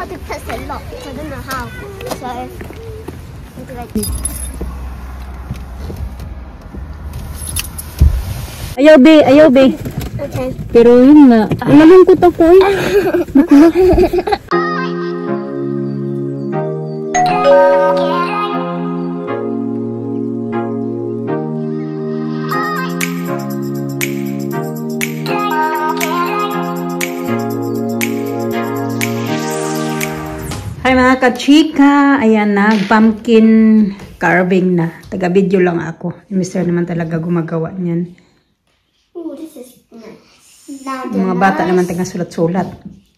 how to press the lock. I don't know how. So, like. Ayaw, be. Okay. Pero yun nga, nalungkot ako eh. Hi mga kachika, ayan na, pumpkin carving na. Taga-video lang ako. Yung mister naman talaga gumagawa niyan. Oh, this is nice. Mga bata naman taga sulat-sulat.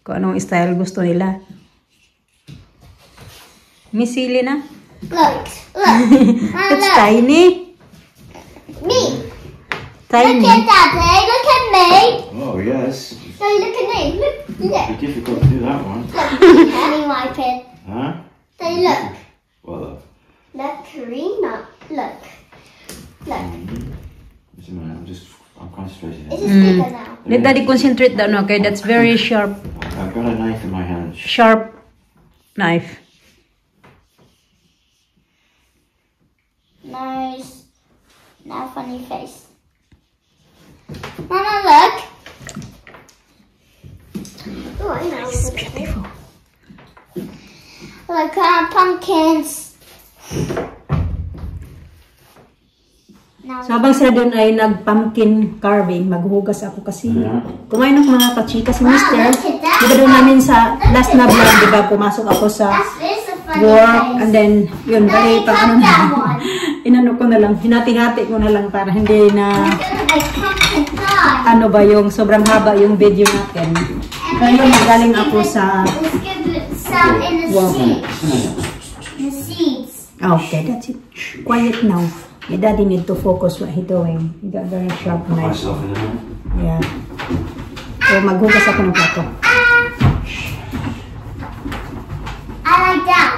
Kung anong style gusto nila. Misili na. Look. It's tiny. Me. Tiny. Look at Daddy. Look at me. Oh, yes. So look at me. Look. It'd be difficult to do that one. Look. Let me wipe it. Huh? So look. Well, Look, Karina. Look. listen, man, I'm concentrating. It's bigger now. Let daddy concentrate down, okay? That's very sharp. I've got a knife in my hand. Sharp knife. Nice. Now funny face. Mama, look. Oh, I know. It's beautiful. Look, pumpkins. Now, So habang sila doon ay nag-pumpkin carving, maghuhugas ako kasi kumain ng mga kachika si mister. Diba doon namin sa last na vlog, diba pumasok ako sa this is a funny work face. and then yun, bali pa ano na, inano ko na lang, hinati-hati ko na lang para hindi na Like pumpkin pie. ano ba yung sobrang haba yung video natin. Kaya magaling ako sa Let's give it some in the Wow. seeds. The seeds. okay, that's it. Quiet now. My daddy need to focus what he doing. He got very sharp knife. Myself in a minute. Yeah. So maghugas ako ng plato. I like that.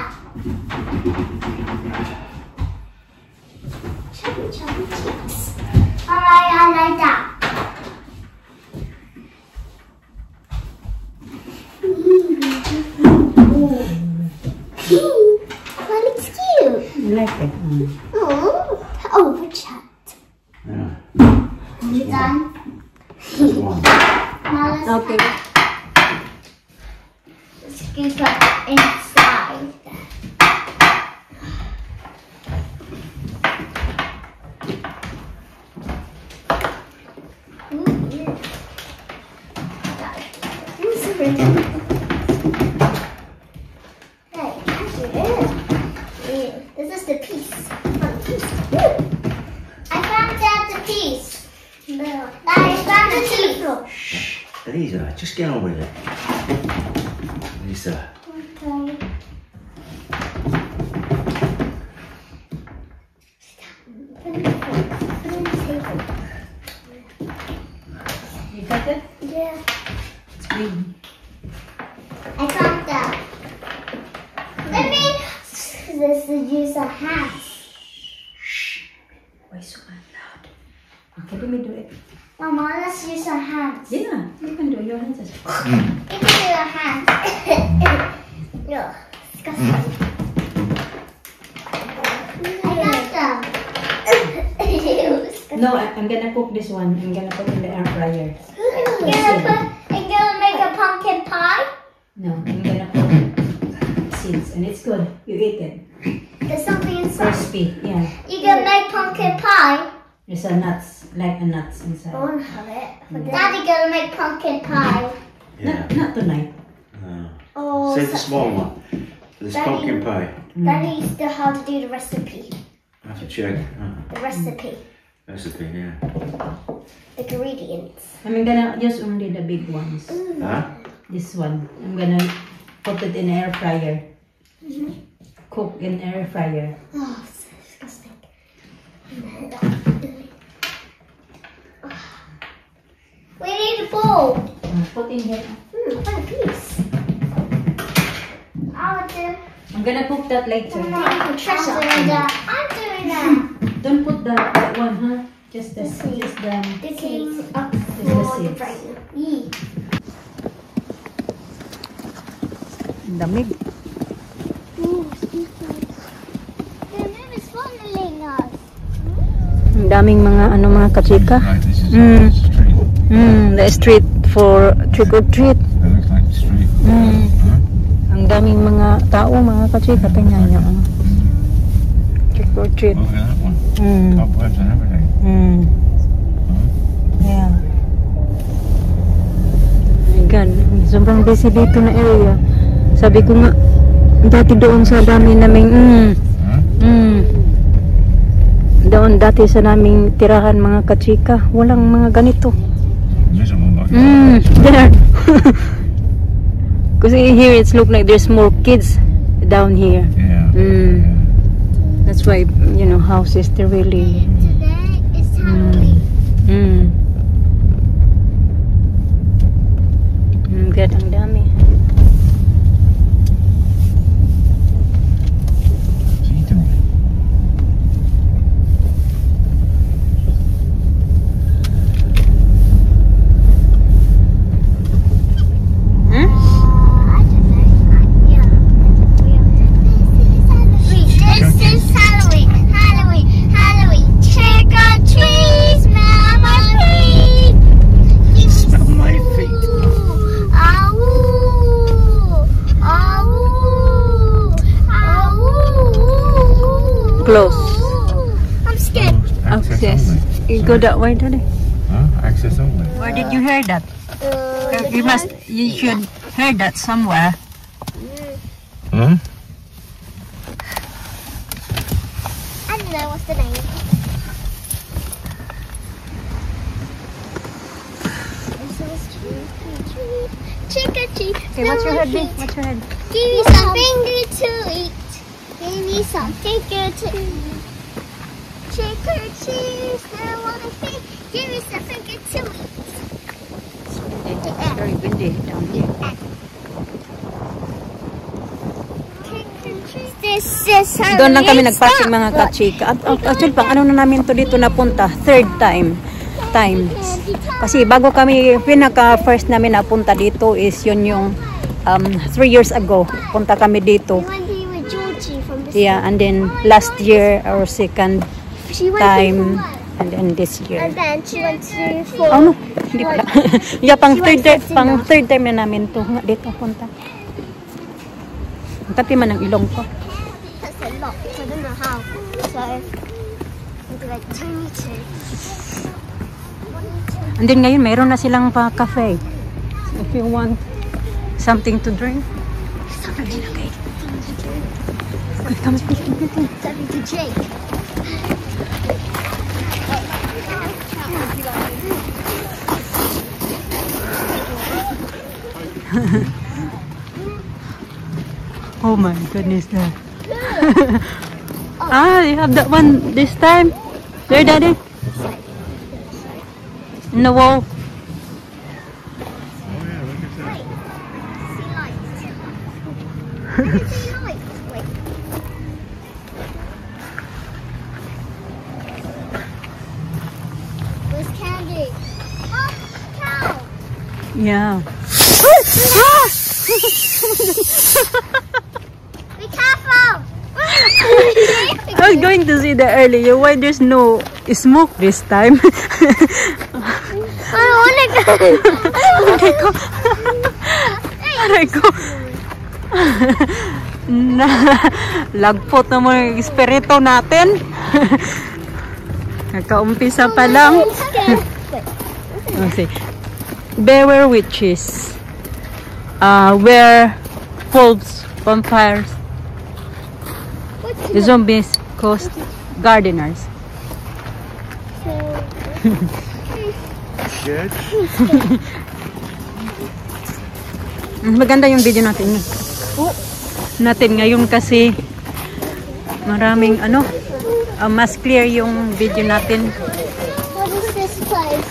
Chubby cheeks. Alright, I like that. Well, it's cute. I like it. Oh, chat. Yeah. You done? That's one. Now let's Okay. get that inside. This is the piece. I found out the piece. I found the piece. Elisa, just get on with it. Elisa. Okay. You got it? Yeah. It's big. I found out. Let me. This is use a hat. Why so loud? Okay, let me do it. Mama, let's use our hands. Yeah, you can do your hands as well. You can do your hands. No, disgusting. I got them. No, I'm gonna cook this one. I'm gonna put in the air fryer. I'm gonna make a pumpkin pie. No, I'm gonna put seeds, and it's good. You eat it. There's something inside. Crispy, yeah. You gonna make pumpkin pie. There's a nuts, like a nuts inside. I want to have it. Daddy gonna make pumpkin pie. Yeah. Not tonight. No. Oh, Save the small one. For this Daddy. pumpkin pie. Daddy still how to do the recipe. I have to check. The recipe. Recipe, yeah. The ingredients. I'm gonna use only the big ones. Huh? This one. I'm gonna put it in air fryer. Cook in air fryer. Oh, so disgusting. We need a bowl. Put in here. What a piece. I'll do. I'm gonna cook that later. I'm doing that. I'm doing that. Don't put that one, huh? Just the seeds. just the The seeds up the for the seeds. frame. Damig. Ooh, speakers. The moon is following us. Ang daming mga ano mga kachika. Right, this is Mm. the street. The street for trick or treat. That looks like the street. Huh? Ang daming mga tao, mga kachika. Tingnan nyo. Trick or treat. Look at that one. Mm. Cobwebs and everything. Mm. Yeah. My God, sobrang busy dito na area. Sabi ko nga, dati doon sa dami naming, Huh? doon dati sa naming tirahan mga kachika, walang mga ganito. Miserable like There. Kasi here it's look like there's more kids down here. Yeah. Mm. That's why, you know, houses, they're really... Today is Halloween. Good, ang dami. What's he doing? This is Halloween. Halloween. Trick or treat, smell my feet. Smell my feet. Close. I'm scared. Access only. You go that way, Daddy. Huh? Access only. Where did you hear that? You should hear that somewhere. Huh? I don't know what's the name. Trick or treat. Okay, what's your head, babe? What's your head? Give me something good to eat. Give me something good to eat. Trick or treat, smell my feet. Give me something good to eat. It's very windy down here. This is Doon lang kami nagparking mga kachika. At actually, pang ano na namin to dito napunta? Third times. Kasi bago kami, pinaka-first namin napunta dito is yun yung 3 years ago. Punta kami dito. We went here with Georgie from the Yeah, and then last year, our second She went time, here for and then this one. year. And then she went to four. Oh no, hindi pala. Yeah, pang third time na namin to. Nga, dito punta. Ang tapi man ang ilong ko. That's a lot. So I don't know how. So maybe like 2 meters. And then ngayon, mayroon na silang pa cafe. So if you want something to drink. Okay. Come speaking. Something to drink. Oh my goodness. You have that one this time? There, Daddy? In the wall. See lights. Wait. Where's Candy? Oh, cow. Yeah. Be careful. I was going to say that earlier. Why there's no smoke this time? I wanna go. Aray ko. Lagpot na mo yung espiritu natin. Nagkaumpisa pa lang. Okay. Beware witches. Werewolves, vampires. The zombies cause gardeners. Shit. Maganda yung video natin. Natin ngayon kasi maraming mas clear yung video natin. What is this place?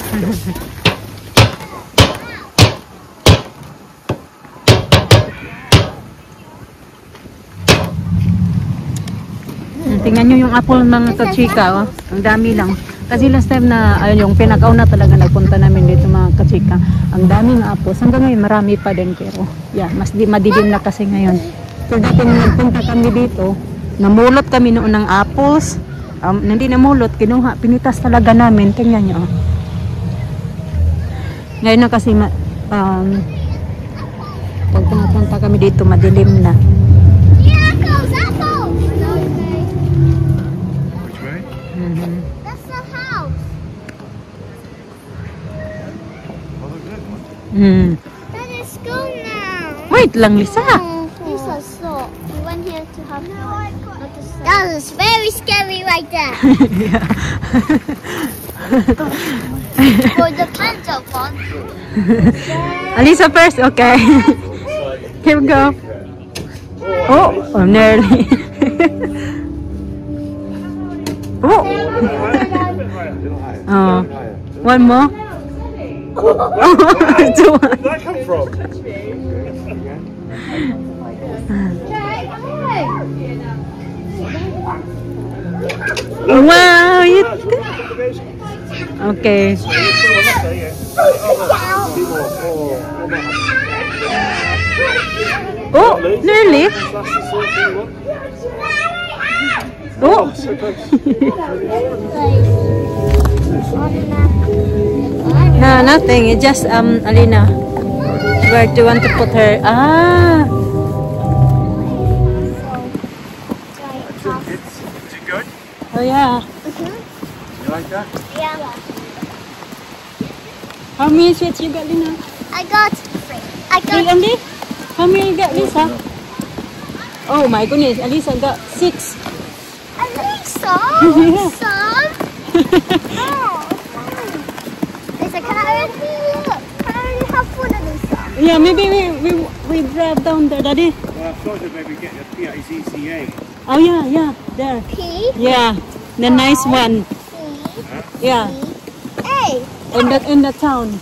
Tingnan nyo yung apple ng kachika. Oh. Ang dami lang. Kasi last time na yung pinakauna talaga nagpunta namin dito mga kachika. Ang daming apos. Hanggang ngayon marami pa din pero yeah, mas madilim na kasi ngayon. So dati nung nagpunta kami dito, namulot kami noon ng apos. Hindi namulot, kinuha, pinitas talaga namin. Tingnan nyo. Ngayon na kasi pag pumunta kami dito, madilim na. Yeah, apples, apples! Which way? That's the house. Oh, look at that one. That is school now. Wait lang, Lisa. Lisa, stop. We went here to have fun. That was very scary right there. For the kids of fun. Alisa first, okay. Here we go. Oh, nearly. Oh. Oh. One more. Oh, two. Where did that come from? Wow, you okay. Oh, nearly. Oh. No, nothing. It's just Alina. Where do you want to put her? Ah. Is it good? Oh yeah. You like that? Yeah. How many sweets you got, Lina? I got Three only? How many you got, Lisa? Oh my goodness, Alisa got 6. Alisa. Yeah. Some. Oh. Lisa, can I already look? Can I already have food, Alisa? Yeah, maybe we drive down there, Daddy. Well, I thought that maybe get the PICCA. Oh yeah, there. P. Yeah, the nice one. C. Yeah, A. in the town.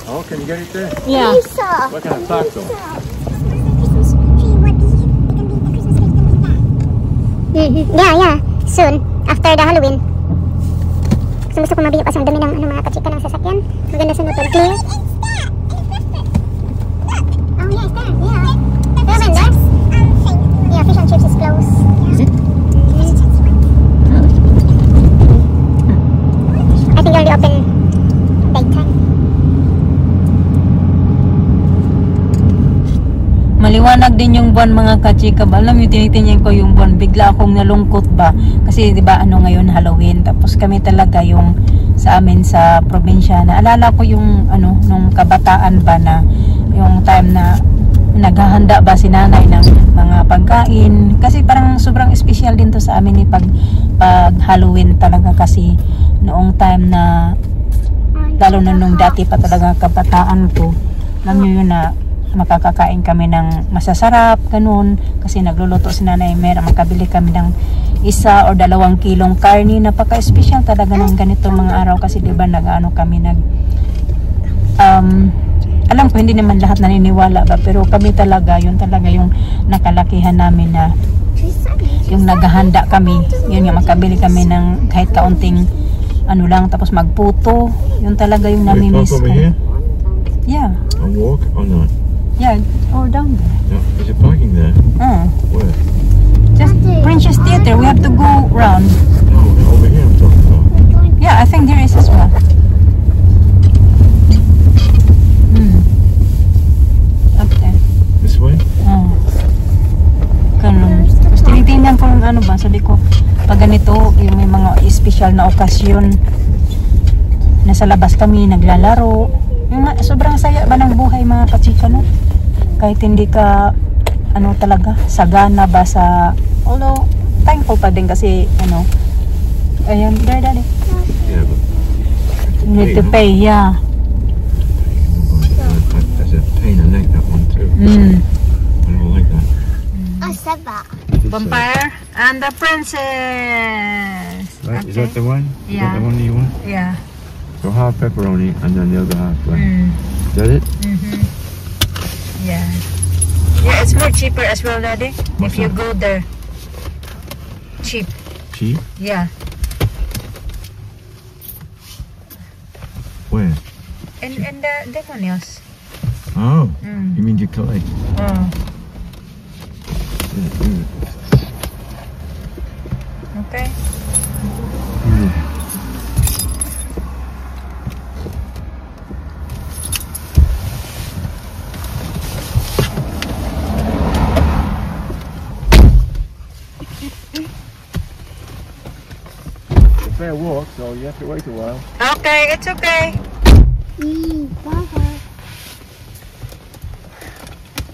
Oh, can you get it there? Yeah. Lisa. What kind of taco? Yeah. Soon. After the Halloween. Gusto ko mabiyo kasi ang dumi ng mga kachika ng sasakyan. Maganda sa motor. Clear. Oh, yeah, it's there. Yeah. There's there? Yeah, fish and chips is close. Is it? I think only open daytime. Maliwanag din yung buwan mga kachika ba? Alam mo, tinitingnan ko yung buwan. Bigla akong nalungkot ba? Kasi di ba ngayon Halloween. Tapos kami talaga yung sa amin sa probinsya. Naalala ko yung nung kabataan ba na yung time na naghahanda ba si nanay ng mga pagkain. Kasi parang sobrang special din to sa amin pag Halloween talaga kasi noong time na lalo na nung dati pa talaga kabataan ko. Alam nyo yun na makakakain kami ng masasarap, ganun. Kasi nagluluto si Nanay Mer, makabili kami ng 1 o 2 kilong karni. Napaka-special talaga ng ganito mga araw kasi diba kami alam ko hindi naman lahat naniniwala ba, pero kami talaga, yun talaga yung nakalakihan namin na yung naghahanda kami, yun yung makabili kami ng kahit kaunting lang, tapos magputo, yun talaga yung namimiss ko. Yeah. A walk or not? Yeah, or down there. Yeah. Is it parking there? Where? Just Princess Theater. We have to go round. No, over here I'm talking about. Yeah, I think there is as well. Okay. This way? Ganun. Tapos tinitingnan ko yung sabi ko, pag ganito, yung may mga special na okasyon, nasa labas kami, naglalaro. Yung sobrang saya ba ng buhay mga kachika, no? Kahit hindi ka talaga sagana ba sa, although thankful pa din kasi ayan, there, Daddy. Yeah, but You need to pay, yeah. That's a pain in the neck, that one too. I don't like that. I said that. Vampire and the Princess. Right, Okay. is that the one? Is Yeah. that the one you want? Yeah. So half pepperoni and then the other half right? Is that it? Yeah. Yeah, it's more cheaper as well, Daddy. What's if you that? go there. Cheap. Cheap? Yeah. Where? And the demonios. Oh, Mm. you mean you collect? Oh. Okay. It's a fair walk, so you have to wait a while. Okay, it's okay. Bye.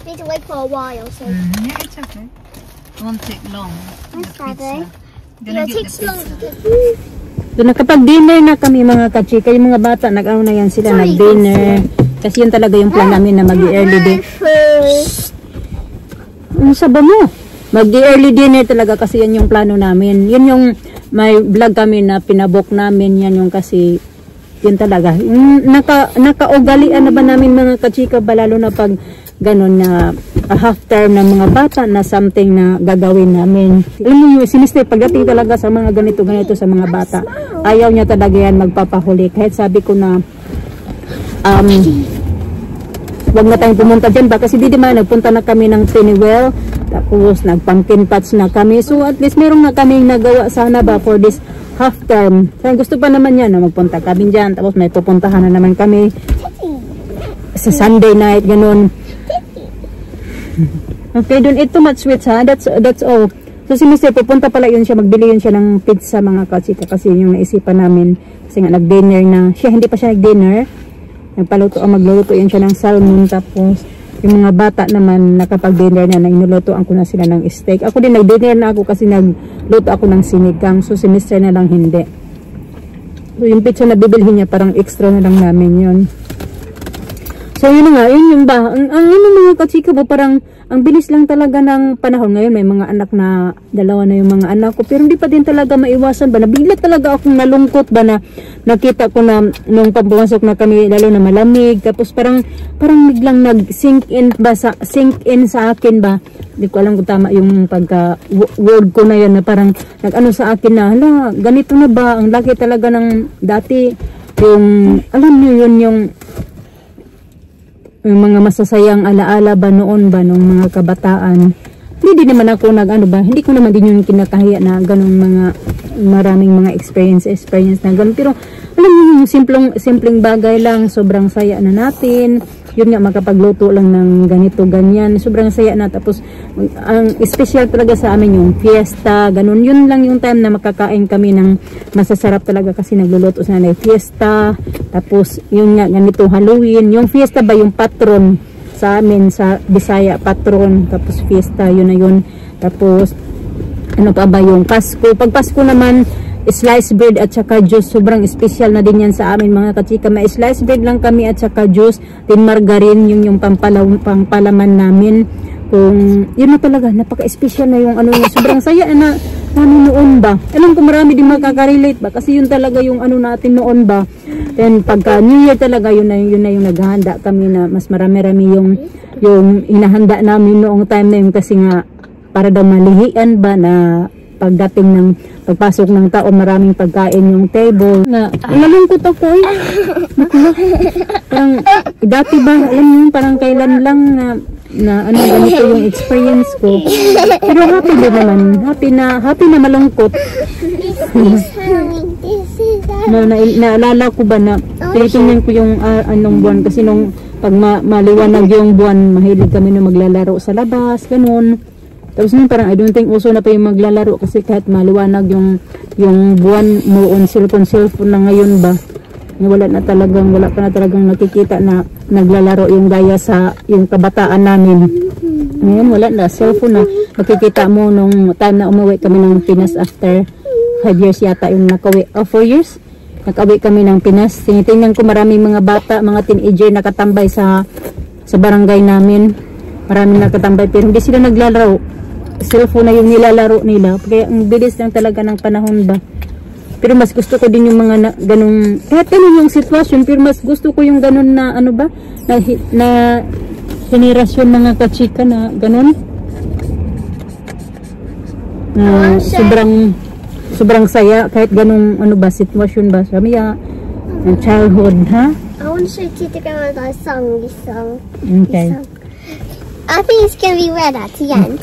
Need to wait for a while, so. Yeah, it's okay. Won't take long. Thanks, Daddy. Gonna Yeah, it get takes the long. pizza. So nakapag-dinner na kami mga kachika. Yung mga bata, nag-ano na yan sila, nag-dinner. Kasi yun talaga yung plan namin na mag-early dinner. Ano sabi mo? Mag-early dinner talaga kasi yan yung plano namin. Yun yung may vlog kami na pinabook namin. Yan yung kasi yun talaga. Nakaugalian na ba namin mga kachika ba lalo na pag ganon na half term ng mga bata na something na gagawin namin. Alam mo yung sinister pagdating talaga sa mga ganito sa mga bata. Ayaw niya talaga yan magpapahuli. Kahit sabi ko na wag na tayong pumunta dyan ba kasi di man nagpunta na kami ng Pennywell tapos nag-pumpkin patch na kami. So at least meron na kaming nagawa sana ba for this half term. So gusto pa naman yan na magpunta kami dyan tapos may pupuntahan na naman kami sa Sunday night ganon. Okay, don't eat too much sweets ha. That's all. So si Mr. pupunta pala yun siya, magbili yun siya ng pizza mga kachika kasi yung naisipan namin kasi nga nag-dinner na siya, hindi pa siya nag-dinner. Magluluto yun siya ng salmon tapos yung mga bata naman nakapag-dinner na inulutoan ko na sila ng steak. Ako din nag-dinner na ako kasi nagluto ako ng sinigang. So si Mr. na lang hindi. So yung pizza na bibilhin niya parang extra na lang namin yun. So yun nga, yun yung ba, ang mga kachika po parang ang bilis lang talaga ng panahon ngayon. May mga anak na, dalawa na yung mga anak ko, pero hindi pa din talaga maiwasan ba, nabigla talaga akong nalungkot ba na nakita ko na nung pagpumasok na kami lalo na malamig, tapos parang biglang nag-sink in sa akin ba, hindi ko alam kung tama yung pagka word ko na yan na parang nag-ano sa akin na, hala, ganito na ba, ang laki talaga ng dati, yung, alam niyo yun yung mga masasayang alaala ba noon ba nung mga kabataan. Hindi naman ako hindi ko naman din yung kinakahiya na ganung mga maraming mga experience na ganun. Pero alam mo yung simpleng bagay lang, sobrang saya na natin. Yun nga, makapagluto lang ng ganito, ganyan. Sobrang saya na. Tapos, ang special talaga sa amin yung fiesta, ganun. Yun lang yung time na makakain kami ng masasarap talaga kasi nagluluto sa nanay. Fiesta, tapos yun nga, ganito Halloween. Yung fiesta ba, yung patron sa amin, sa Bisaya, patron. Tapos fiesta, yun na yun. Tapos, ano pa ba yung Pasko. Pag Pasko naman, sliced bread at saka juice, sobrang special na din yan sa amin mga kachika. May sliced bread lang kami at saka juice, din margarine, yung pampalaman namin. Kung yun na talaga, napaka-special na yung ano yun. Sobrang saya na namin noon ba. Alam ko marami din makaka-relate ba kasi yun talaga yung ano natin noon ba. Then pagka New Year talaga, yun na yung naghahanda kami na mas marami-rami yung inahanda namin noong time na yun kasi nga para daw malihian ba na pagdating ng pagpasok ng taon, maraming pagkain yung table. Nalungkot ako eh. Parang, dati ba, alam mo, parang kailan lang na ano, ganito yung experience ko. Pero happy din naman. Happy na malungkot. Naalala ko ba na tinitingnan ko yung anong buwan kasi nung pag maliwanag yung buwan, mahilig kami na maglalaro sa labas, ganun. Tapos nun parang I don't think uso na pa yung maglalaro kasi kahit maliwanag yung buwan mo on cellphone na ngayon ba. Wala pa na talagang nakikita na naglalaro yung gaya sa yung kabataan namin. Ngayon wala na, cellphone na. Makikita mo nung time na umuwi kami ng Pinas after 5 years yata yung nakauwi. 4 years? Nakauwi kami ng Pinas. Tinitingnan ko maraming mga bata, mga teenager nakatambay sa barangay namin. Maraming nakatambay pero hindi sila naglalaro. Cellphone na yung nilalaro nila. Kaya ang bilis lang talaga ng panahon ba. Pero mas gusto ko din yung mga ganung, kahit ganun yung sitwasyon, pero mas gusto ko yung ganun na ano ba, na henerasyon mga kachika na ganun. Sobrang saya kahit ganung ano ba, sitwasyon ba. Sabi From childhood, huh? I want to show Tita Grandma that song we sung. Okay. I think it's going to be red at the end.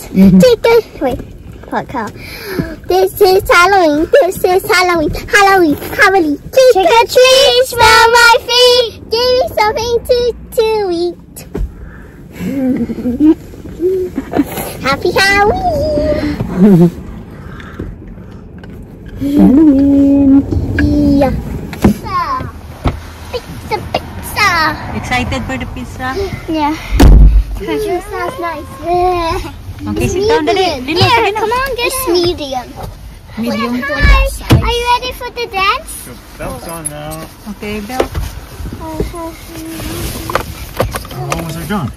Wait, podcast. This is Halloween. This is Halloween. Halloween. Halloween. Trick or treat, smell my feet. Give me something to eat. Happy Halloween. Halloween. Yeah. Pizza, pizza. Excited for the pizza? Yeah. It sounds nice. Okay, sit down. Dali. Dali, Here, dali na. come on, get medium. Medium. Hi, are you ready for the dance? Your belt's on now. Okay, Belle. How long was I gone?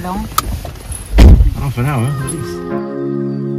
Long. Half an hour, at least.